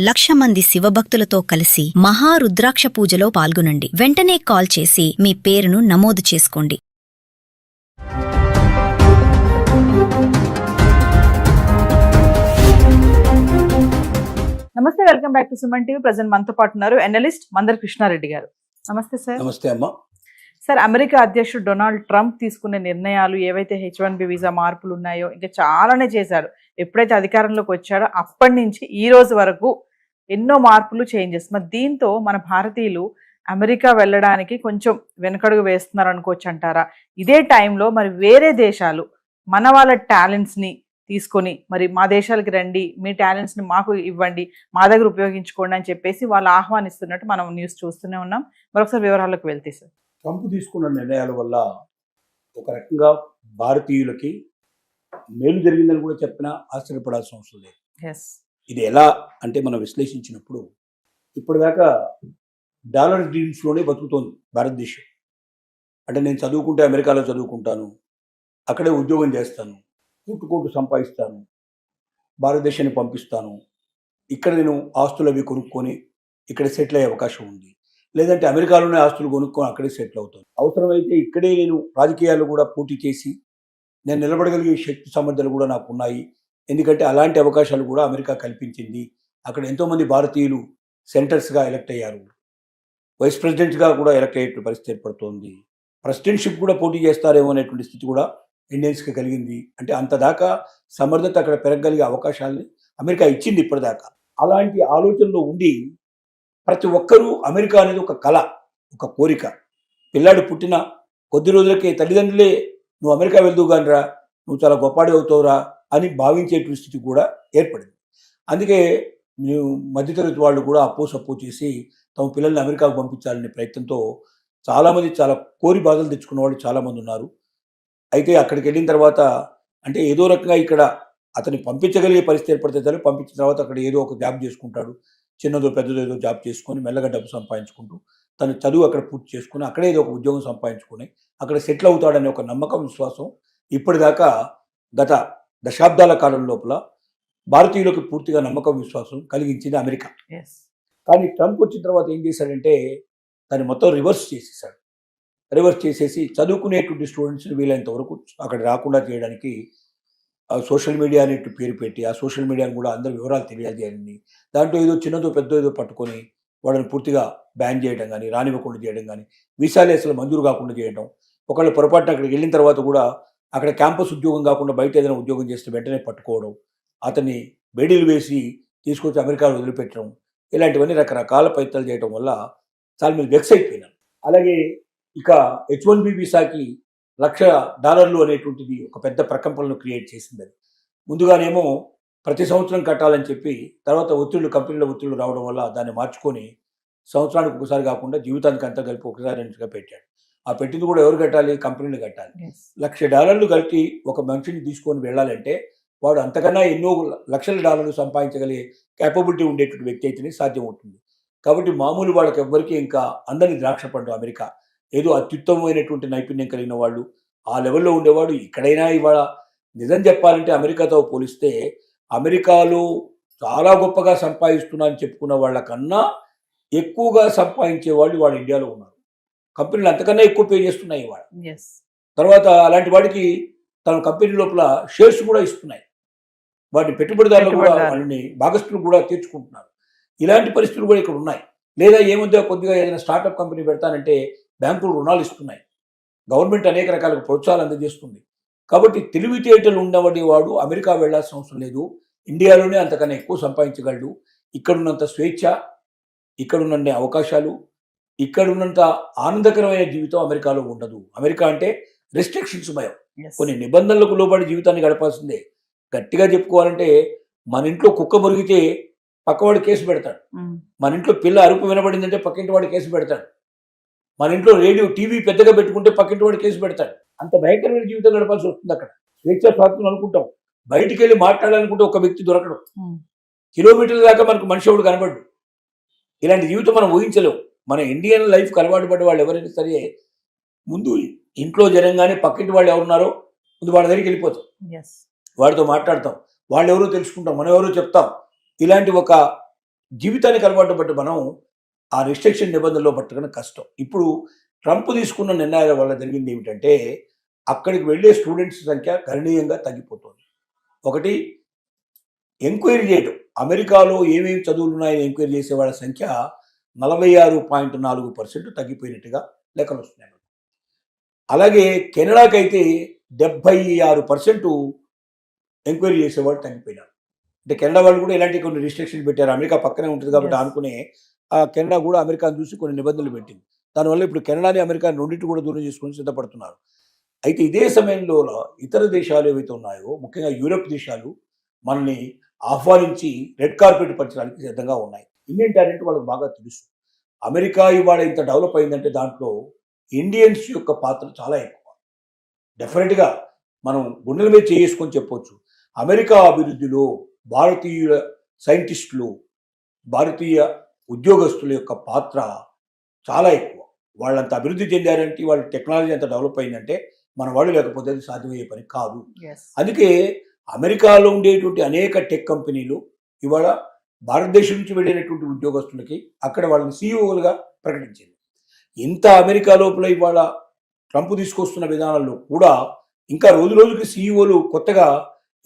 1,00,000 మంది శివభక్తులతో కలిసి మహారుద్రాక్ష పూజలో పాల్గొనండి. వెంటనే కాల్ చేసి మీ పేరును నమోదు చేసుకోండి. నమస్తే, welcome back to Suman TV. Present మనతో పాటు ఉన్నారు ఎనలిస్ట్ మందర్ కృష్ణారెడ్డి గారు. నమస్తే సార్. నమస్తే అమ్మా. సార్, అమెరికా అధ్యక్షుడు డొనాల్డ్ ట్రంప్ తీసుకునే నిర్ణయాలు ఏవైతే H1B వీసా మార్పులు ఉన్నాయో ఇంకా చాలానే చేశాడు. ఎప్పుడైతే అధికారంలోకి వచ్చాడో అప్పటి నుంచి ఈ రోజు వరకు ఎన్నో మార్పులు, చేంజెస్. మరి దీంతో మన భారతీయులు అమెరికా వెళ్ళడానికి కొంచెం వెనకడుగు వేస్తున్నారు అనుకోవచ్చు అంటారా? ఇదే టైంలో మరి వేరే దేశాలు మన వాళ్ళ టాలెంట్స్ని తీసుకొని మరి మా దేశాలకి రండి, మీ టాలెంట్స్ని మాకు ఇవ్వండి, మా దగ్గర ఉపయోగించుకోండి అని చెప్పేసి వాళ్ళు ఆహ్వానిస్తున్నట్టు మనం న్యూస్ చూస్తూనే ఉన్నాం. మరొకసారి వివరాలకు వెళ్తే సార్, ట్రంప్ తీసుకున్న నిర్ణయాల వల్ల ఒక రకంగా భారతీయులకి మేలు జరిగిందని కూడా చెప్పినా ఆశ్చర్యపడాల్సిన అవసరం లేదు. ఇది ఎలా అంటే మనం విశ్లేషించినప్పుడు ఇప్పటిదాకా డాలర్ డ్రీమ్స్లోనే బతుకుతోంది భారతదేశం. అంటే నేను చదువుకుంటే అమెరికాలో చదువుకుంటాను, అక్కడే ఉద్యోగం చేస్తాను, కోట్లు సంపాదిస్తాను, భారతదేశాన్ని పంపిస్తాను, ఇక్కడ నేను ఆస్తులు అవి కొనుక్కొని ఇక్కడ సెటిల్ అయ్యే అవకాశం ఉంది, లేదంటే అమెరికాలోనే ఆస్తులు కొనుక్కొని అక్కడే సెటిల్ అవుతాను, అవసరమైతే ఇక్కడే నేను రాజకీయాలు కూడా పోటీ చేసి నేను నిలబడగలిగే శక్తి సామర్థ్యాలు కూడా నాకు ఉన్నాయి. ఎందుకంటే అలాంటి అవకాశాలు కూడా అమెరికా కల్పించింది. అక్కడ ఎంతోమంది భారతీయులు సెంటర్స్గా ఎలక్ట్ అయ్యారు, వైస్ ప్రెసిడెంట్గా కూడా ఎలక్ట్ అయ్యే పరిస్థితి ఏర్పడుతోంది, ప్రెసిడెంట్షిప్ కూడా పోటీ చేస్తారేమో అనేటువంటి స్థితి కూడా ఇండియన్స్కి కలిగింది. అంటే అంతదాకా సమర్థత అక్కడ పెరగలిగే అవకాశాలని అమెరికా ఇచ్చింది ఇప్పటిదాకా. అలాంటి ఆలోచనలో ఉండి ప్రతి ఒక్కరూ అమెరికా అనేది ఒక కళ, ఒక కోరిక. పిల్లాడు పుట్టిన కొద్ది రోజులకే తల్లిదండ్రులే నువ్వు అమెరికా వెళ్దువు కానిరా, నువ్వు చాలా గొప్పవాడి అవుతావురా అని భావించేటువంటి స్థితి కూడా ఏర్పడింది. అందుకే మధ్యతరగతి వాళ్ళు కూడా అప్పో చేసి తమ పిల్లల్ని అమెరికాకు పంపించాలనే ప్రయత్నంతో చాలామంది చాలా కోరి బాధలు తెచ్చుకున్న వాళ్ళు చాలామంది ఉన్నారు. అయితే అక్కడికి వెళ్ళిన తర్వాత అంటే ఏదో రకంగా ఇక్కడ అతన్ని పంపించగలిగే పరిస్థితి ఏర్పడితే పంపించిన తర్వాత అక్కడ ఏదో ఒక జాబ్ చేసుకుంటాడు, చిన్నదో పెద్దదో ఏదో జాబ్ చేసుకొని మెల్లగా డబ్బు సంపాదించుకుంటూ తన చదువు అక్కడ పూర్తి చేసుకుని అక్కడే ఏదో ఒక ఉద్యోగం సంపాదించుకొని అక్కడ సెటిల్ అవుతాడనే ఒక నమ్మకం, విశ్వాసం ఇప్పటిదాకా గత దశాబ్దాల కాలం లోపల భారతీయులకు పూర్తిగా నమ్మకం, విశ్వాసం కలిగించింది అమెరికా. కానీ ట్రంప్ వచ్చిన తర్వాత ఏం చేశాడంటే దాన్ని మొత్తం రివర్స్ చేసేసి చదువుకునేటువంటి స్టూడెంట్స్ని వీలైనంత వరకు అక్కడ రాకుండా చేయడానికి సోషల్ మీడియా అనేట్టు పేరు పెట్టి ఆ సోషల్ మీడియాను కూడా అందరి వివరాలు తెలియజేయాలని, దాంట్లో ఏదో చిన్నదో పెద్దో ఏదో పట్టుకొని వాళ్ళని పూర్తిగా బ్యాన్ చేయడం కానీ, రానివ్వకుండా చేయడం కానీ, వీసాలు అసలు మంజూరు కాకుండా చేయడం, ఒకళ్ళు పొరపాటున అక్కడికి వెళ్ళిన తర్వాత కూడా అక్కడ క్యాంపస్ ఉద్యోగం కాకుండా బయట ఏదైనా ఉద్యోగం చేస్తే వెంటనే పట్టుకోవడం, అతన్ని బేడీలు వేసి తీసుకొచ్చి అమెరికాలో వదిలిపెట్టడం, ఇలాంటివన్నీ రకరకాల ప్రయత్నాలు చేయడం వల్ల చాలా మంది వెక్స్ అయిపోయినారు. అలాగే ఇక H1B వీసాకి $1,00,000 అనేటువంటిది ఒక పెద్ద ప్రకంపనను క్రియేట్ చేసింది. అది ముందుగానేమో ప్రతి సంవత్సరం కట్టాలని చెప్పి తర్వాత కంపెనీల ఒత్తిళ్లు రావడం వల్ల దాన్ని మార్చుకొని సంవత్సరానికి ఒకసారి కాకుండా జీవితానికి అంతా కలిపి ఒకసారి రెండుగా పెట్టాడు. ఆ పెట్టింది కూడా ఎవరు కట్టాలి? కంపెనీలు కట్టాలి. $1,00,000 కట్టి ఒక మనిషిని తీసుకొని వెళ్ళాలంటే వాడు అంతకన్నా ఎన్నో లక్షల డాలర్లు సంపాదించగలిగే క్యాపబిలిటీ ఉండేటువంటి వ్యక్తి అయితేనే సాధ్యం అవుతుంది. కాబట్టి మామూలు వాళ్ళకి ఎవ్వరికి ఇంకా అందరినీ ద్రాక్ష పండు అమెరికా. ఏదో అత్యుత్తమమైనటువంటి నైపుణ్యం కలిగిన వాళ్ళు ఆ లెవెల్లో ఉండేవాడు. ఇక్కడైనా ఇవాళ నిజం చెప్పాలంటే అమెరికాతో పోలిస్తే అమెరికాలో చాలా గొప్పగా సంపాదిస్తున్నా అని చెప్పుకున్న వాళ్ళకన్నా ఎక్కువగా సంపాదించే వాళ్ళు వాళ్ళ ఇండియాలో ఉన్నారు. కంపెనీలు అంతకన్నా ఎక్కువ పే చేస్తున్నాయి ఇవాళ. తర్వాత అలాంటి వాడికి తన కంపెనీ లోపల షేర్స్ కూడా ఇస్తున్నాయి, వాటి పెట్టుబడిదారులు కూడా వాళ్ళని భాగస్తులు కూడా తీర్చుకుంటున్నారు. ఇలాంటి పరిస్థితులు కూడా ఇక్కడ ఉన్నాయి. లేదా ఏముందో కొద్దిగా ఏదైనా స్టార్టప్ కంపెనీ పెడతానంటే బ్యాంకులు రుణాలు ఇస్తున్నాయి, గవర్నమెంట్ అనేక రకాల ప్రోత్సాహాలు అందజేస్తుంది. కాబట్టి తెలివితేటలు ఉండబడి వాడు అమెరికా వెళ్లాల్సిన అవసరం లేదు, ఇండియాలోనే అంతకన్నా ఎక్కువ సంపాదించగలడు. ఇక్కడున్నంత స్వేచ్ఛ, ఇక్కడున్న అవకాశాలు, ఇక్కడున్నంత ఆనందకరమైన జీవితం అమెరికాలో ఉండదు. అమెరికా అంటే రెస్ట్రిక్షన్స్ భయం, కొన్ని నిబంధనలకు లోబడి జీవితాన్ని గడపాల్సిందే. గట్టిగా చెప్పుకోవాలంటే మన ఇంట్లో కుక్క మురిగితే పక్కవాడు కేసు పెడతాడు, మన ఇంట్లో పిల్ల అరుపు వినబడిందంటే పక్కింటి వాడు కేసు పెడతాడు, మన ఇంట్లో రేడియో టీవీ పెద్దగా పెట్టుకుంటే పక్కింటి వాడు కేసు పెడతాడు. అంత భయంకరమైన జీవితం గడపాల్సి వస్తుంది అక్కడ. స్వేచ్ఛ స్వాతంత్రం అనుకుంటాం, బయటికి వెళ్ళి మాట్లాడాలనుకుంటే ఒక వ్యక్తి దొరకడం, కిలోమీటర్ల దాకా మనకు మనిషి ఎవడు కనబడ్డు. ఇలాంటి జీవితం మనం ఊహించలేము. మన ఇండియన్ లైఫ్కి అలవాటు పడ్డ వాళ్ళు ఎవరైనా సరే ముందు ఇంట్లో జనంగానే పక్కింటి వాళ్ళు ఎవరున్నారో ముందు వాళ్ళ దగ్గరికి వెళ్ళిపోతాం, వాడితో మాట్లాడతాం, వాళ్ళు ఎవరో తెలుసుకుంటాం, మనం ఎవరో చెప్తాం. ఇలాంటి ఒక జీవితానికి అలవాటు పట్టి మనం ఆ రిస్ట్రిక్షన్ నిబంధనలో పట్టడం కష్టం. ఇప్పుడు ట్రంప్ తీసుకున్న నిర్ణయాల వల్ల జరిగింది ఏమిటంటే అక్కడికి వెళ్ళే స్టూడెంట్స్ సంఖ్య గణనీయంగా తగ్గిపోతుంది. ఒకటి, ఎంక్వైరీ చేయడం, అమెరికాలో ఏమేమి చదువులు ఉన్నాయని ఎంక్వైరీ చేసే వాళ్ళ సంఖ్య 46.4% తగ్గిపోయినట్టుగా లెక్కలు వస్తున్నాయి. అలాగే కెనడాకైతే 76% ఎంక్వైరీ చేసేవాళ్ళు తగ్గిపోయినారు. అంటే కెనడా వాళ్ళు కూడా ఇలాంటి కొన్ని రిస్ట్రిక్షన్ పెట్టారు. అమెరికా పక్కనే ఉంటుంది కాబట్టి Yes. అనుకునే ఆ కెనడా కూడా అమెరికాను చూసి కొన్ని నిబంధనలు పెట్టింది. దానివల్ల ఇప్పుడు కెనడాని అమెరికా రెండింటి కూడా దూరం చేసుకొని సిద్ధపడుతున్నారు. అయితే ఇదే సమయంలో ఇతర దేశాలు ఏవైతే ఉన్నాయో, ముఖ్యంగా యూరప్ దేశాలు మనల్ని ఆహ్వానించి రెడ్ కార్పెట్ పంచడానికి సిద్ధంగా ఉన్నాయి. ఇండియన్ టాలెంట్ వాళ్ళకి బాగా తెలుసు. అమెరికా ఇవాళ ఇంత డెవలప్ అయిందంటే దాంట్లో ఇండియన్స్ యొక్క పాత్ర చాలా ఎక్కువ. డెఫినెట్గా మనం గుండెల మీద చేసుకొని చెప్పొచ్చు, అమెరికా అభివృద్ధిలో భారతీయ సైంటిస్టులు, భారతీయ ఉద్యోగస్తుల యొక్క పాత్ర చాలా ఎక్కువ. వాళ్ళంత అభివృద్ధి చెందారంటే, వాళ్ళ టెక్నాలజీ అంత డెవలప్ అయిందంటే మన వాళ్ళు లేకపోతే అది సాధ్యమయ్యే పని కాదు. Yes. అందుకే అమెరికాలో ఉండేటువంటి అనేక టెక్ కంపెనీలు ఇవాళ భారతదేశం నుంచి వెళ్ళినటువంటి ఉద్యోగస్తులకి అక్కడ వాళ్ళని సీఈఓలుగా ప్రకటించింది. ఇంత అమెరికా లోపల ఇవాళ ట్రంప్ తీసుకొస్తున్న విధానాల్లో కూడా ఇంకా రోజు రోజుకి సీఈఓలు కొత్తగా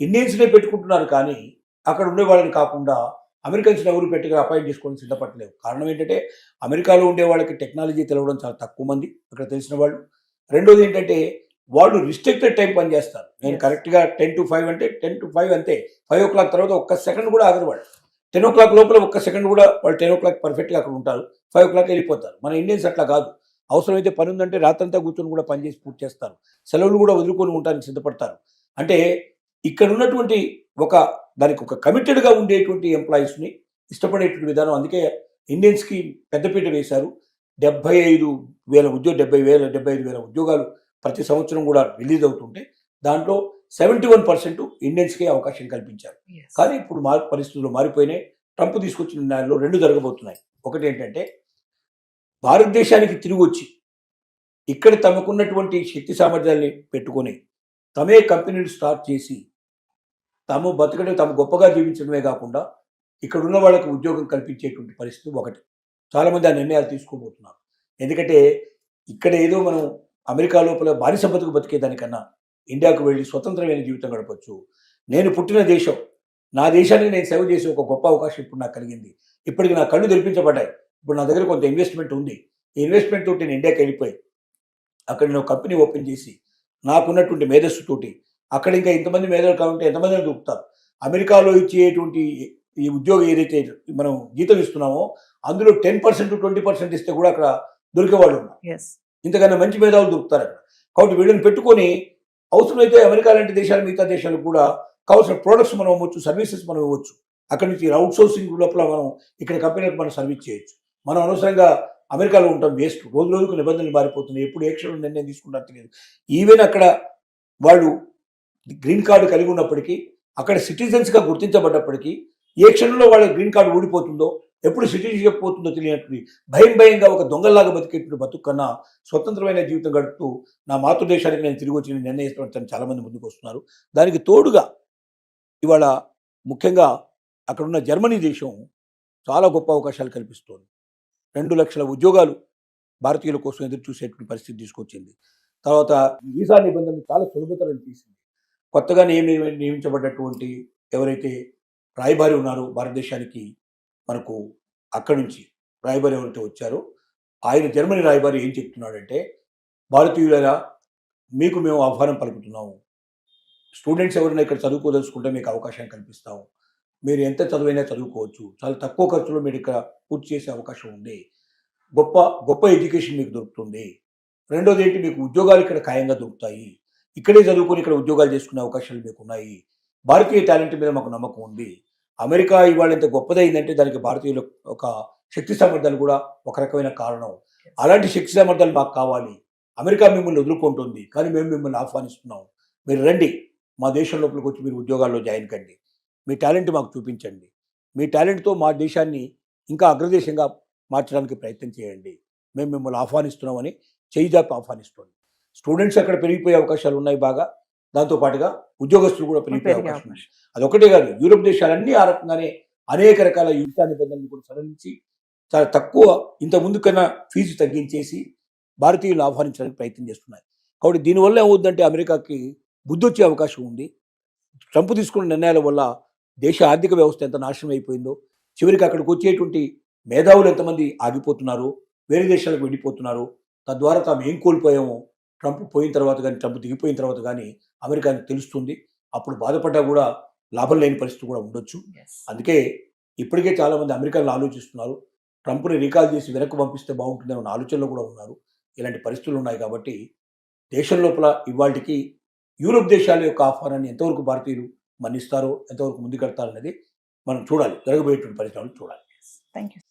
ఇండియన్స్నే పెట్టుకుంటున్నారు, కానీ అక్కడ ఉండే వాళ్ళని కాకుండా అమెరికన్స్ ఎవరు పెట్టిగా అపాయింట్ చేసుకొని సిద్ధపడలేవు. కారణం ఏంటంటే అమెరికాలో ఉండే వాళ్ళకి టెక్నాలజీ తెలవడం చాలా తక్కువ మంది అక్కడ తెలిసిన వాళ్ళు. రెండోది ఏంటంటే వాళ్ళు రిస్ట్రిక్టెడ్ టైం పనిచేస్తారు. నేను Yes. కరెక్ట్గా 10 to 5 అంటే 10 to 5 అంతే. 5 o'clock తర్వాత ఒక్క సెకండ్ కూడా ఆగరు వాళ్ళు. 10 o'clock లోపల ఒక్క సెకండ్ కూడా వాళ్ళు 10 o'clock పర్ఫెక్ట్గా అక్కడ ఉంటారు. 5 o'clock వెళ్ళిపోతారు. మన ఇండియన్స్ అట్లా కాదు. అవసరమైతే పని ఉందంటే రాత్రంతా కూర్చొని కూడా పనిచేసి పూర్తి చేస్తారు. సెలవులు కూడా వదులుకొని ఉండడానికి సిద్ధపడతారు. అంటే ఇక్కడ ఉన్నటువంటి దానికి ఒక కమిటెడ్గా ఉండేటువంటి ఎంప్లాయీస్ని ఇష్టపడేటువంటి విధానం. అందుకే ఇండియన్స్కి పెద్దపీట వేశారు. 75,000 ఉద్యోగాలు ప్రతి సంవత్సరం కూడా రిలీజ్ అవుతుంటే దాంట్లో 71% ఇండియన్స్కే అవకాశం కల్పించారు. Yes. కానీ ఇప్పుడు పరిస్థితులు మారిపోయినాయి. ట్రంప్ తీసుకొచ్చిన నిర్ణయాల్లో 2 జరగబోతున్నాయి. ఒకటి ఏంటంటే భారతదేశానికి తిరిగి వచ్చి ఇక్కడ తమకున్నటువంటి శక్తి సామర్థ్యాన్ని పెట్టుకొని తమే కంపెనీలు స్టార్ట్ చేసి తాము బతకడం, తాము గొప్పగా జీవించడమే కాకుండా ఇక్కడ ఉన్న వాళ్ళకి ఉద్యోగం కల్పించేటువంటి పరిస్థితి ఒకటి. చాలామంది ఆ నిర్ణయాలు తీసుకోబోతున్నారు. ఎందుకంటే ఇక్కడ ఏదో మనం అమెరికా లోపల బానిస బతుకు బతికేదానికన్నా ఇండియాకు వెళ్ళి స్వతంత్రమైన జీవితం గడపచ్చు. నేను పుట్టిన దేశం, నా దేశానికి నేను సేవ చేసే ఒక గొప్ప అవకాశం ఇప్పుడు నాకు కలిగింది. ఇప్పటికి నా కళ్ళు తెరిపించబడ్డాయి. ఇప్పుడు నా దగ్గర కొంత ఇన్వెస్ట్మెంట్ ఉంది. ఈ ఇన్వెస్ట్మెంట్ తోటి నేను ఇండియాకి వెళ్ళిపోయి అక్కడ నేను కంపెనీ ఓపెన్ చేసి నాకున్నటువంటి మేధస్సుతోటి అక్కడ ఇంకా ఇంతమంది మేధలు కావాలంటే ఎంతమందిని దొరుకుతారు. అమెరికాలో ఇచ్చేటువంటి ఈ ఉద్యోగం ఏదైతే మనం జీతం ఇస్తున్నామో అందులో 10% 20% ఇస్తే కూడా అక్కడ దొరికేవాళ్ళు ఉన్నారు. Yes. ఇంతకన్నా మంచి మేధావులు దొరుకుతారు అక్కడ. కాబట్టి వీళ్ళని పెట్టుకొని అవసరమైతే అమెరికా లాంటి దేశాలు, మిగతా దేశాలకు కూడా కావాల్సిన ప్రోడక్ట్స్ మనం ఇవ్వచ్చు, సర్వీసెస్ మనం ఇవ్వచ్చు. అక్కడి నుంచి అవుట్ సోర్సింగ్ లోపల మనం ఇక్కడ కంపెనీలకు మనం సర్వీస్ చేయొచ్చు. మనం అనవసరంగా అమెరికాలో ఉంటాం వేస్ట్. రోజు రోజుకు నిబంధనలు మారిపోతున్నాయి. ఎప్పుడు ఏ క్షణంలో నిర్ణయం తీసుకుంటారో తెలియదు. ఈవెన్ అక్కడ వాళ్ళు గ్రీన్ కార్డు కలిగి ఉన్నప్పటికీ, అక్కడ సిటిజన్స్గా గుర్తించబడ్డప్పటికీ ఏ క్షణంలో వాళ్ళ గ్రీన్ కార్డు ఊడిపోతుందో, ఎప్పుడు సిటిజన్షిప్ పోతుందో తెలియనట్టు భయంగా ఒక దొంగల్లాగా బతికేటువంటి బతుకు కన్నా స్వతంత్రమైన జీవితం గడుపుతూ నా మాతృదేశానికి నేను తిరిగి వచ్చి నిర్ణయిస్తాను చాలామంది ముందుకు వస్తున్నారు. దానికి తోడుగా ఇవాళ ముఖ్యంగా అక్కడున్న జర్మనీ దేశం చాలా గొప్ప అవకాశాలు కల్పిస్తోంది. 2 లక్షల ఉద్యోగాలు భారతీయుల కోసం ఎదురు చూసేటువంటి పరిస్థితి తీసుకొచ్చింది. తర్వాత వీసా నిబంధనలు చాలా సులభతరం తీసింది. కొత్తగా నియమించబడ్డటువంటి ఎవరైతే రాయబారి ఉన్నారో భారతదేశానికి, మనకు అక్కడి నుంచి రాయబారి ఎవరైతే వచ్చారో ఆయన జర్మనీ రాయబారి ఏం చెప్తున్నాడంటే, భారతీయులరా మీకు మేము ఆహ్వానం పలుకుతున్నాము. స్టూడెంట్స్ ఎవరైనా ఇక్కడ చదువుకోదలుచుకుంటే మీకు అవకాశం కల్పిస్తాము. మీరు ఎంత చదువైనా చదువుకోవచ్చు. చాలా తక్కువ ఖర్చులో మీరు ఇక్కడ పూర్తి చేసే అవకాశం ఉంది. గొప్ప ఎడ్యుకేషన్ మీకు దొరుకుతుంది. రెండోది ఏంటి, మీకు ఉద్యోగాలు ఇక్కడ ఖాయంగా దొరుకుతాయి. ఇక్కడే చదువుకొని ఇక్కడ ఉద్యోగాలు చేసుకునే అవకాశాలు మీకు ఉన్నాయి. భారతీయ టాలెంట్ మీద మాకు నమ్మకం ఉంది. అమెరికా ఇవాళ ఎంత గొప్పదైందంటే దానికి భారతీయుల ఒక శక్తి సామర్థ్యాలు కూడా ఒక రకమైన కారణం. అలాంటి శక్తి సామర్థ్యాలు మాకు కావాలి. అమెరికా మిమ్మల్ని వదులుకుంటుంది, కానీ మేము మిమ్మల్ని ఆహ్వానిస్తున్నాం. మీరు రండి, మా దేశం లోపలికి వచ్చి మీరు ఉద్యోగాల్లో జాయిన్ కండి. మీ టాలెంట్ మాకు చూపించండి. మీ టాలెంట్తో మా దేశాన్ని ఇంకా అగ్రదేశంగా మార్చడానికి ప్రయత్నం చేయండి. మేము మిమ్మల్ని ఆహ్వానిస్తున్నామని చేయిజాపి ఆహ్వానిస్తుంది. స్టూడెంట్స్ అక్కడ పెరిగిపోయే అవకాశాలు ఉన్నాయి బాగా. దాంతోపాటుగా ఉద్యోగస్తులు కూడా పెరిగిపోయే అవకాశం ఉంది. అదొకటే కాదు, యూరోప్ దేశాలన్నీ ఆ రకంగానే అనేక రకాల యుద్ధ నిబంధనలు కూడా సడలించి చాలా తక్కువ ఇంత ముందు కన్నా ఫీజు తగ్గించేసి భారతీయులు ఆహ్వానించడానికి ప్రయత్నం చేస్తున్నారు. కాబట్టి దీనివల్ల ఏమవుద్దంటే అమెరికాకి బుద్ధి వచ్చే అవకాశం ఉంది. ట్రంప్ తీసుకున్న నిర్ణయాల వల్ల దేశ ఆర్థిక వ్యవస్థ ఎంత నాశనం అయిపోయిందో, చివరికి అక్కడికి వచ్చేటువంటి మేధావులు ఎంతమంది ఆగిపోతున్నారు, వేరే దేశాలకు వెళ్ళిపోతున్నారు. తద్వారా తాము ఏం కోల్పోయామో ట్రంప్ పోయిన తర్వాత కానీ, ట్రంప్ దిగిపోయిన తర్వాత కానీ అమెరికాకి తెలుస్తుంది. అప్పుడు బాధపడ్డా కూడా లాభం లేని పరిస్థితి కూడా ఉండొచ్చు. అందుకే ఇప్పటికే చాలామంది అమెరికాలో ఆలోచిస్తున్నారు, ట్రంప్ని రీకాల్ చేసి వెనక్కి పంపిస్తే బాగుంటుందన్న ఆలోచనలో కూడా ఉన్నారు. ఇలాంటి పరిస్థితులు ఉన్నాయి కాబట్టి దేశం లోపల ఇవాళకి యూరోప్ దేశాల యొక్క ఆహ్వానాన్ని ఎంతవరకు భారతీయులు మన్నిస్తారో, ఎంతవరకు ముందుకెళ్తారనేది మనం చూడాలి. జరగబోయేటువంటి పరిణామాలు చూడాలి. Thank you.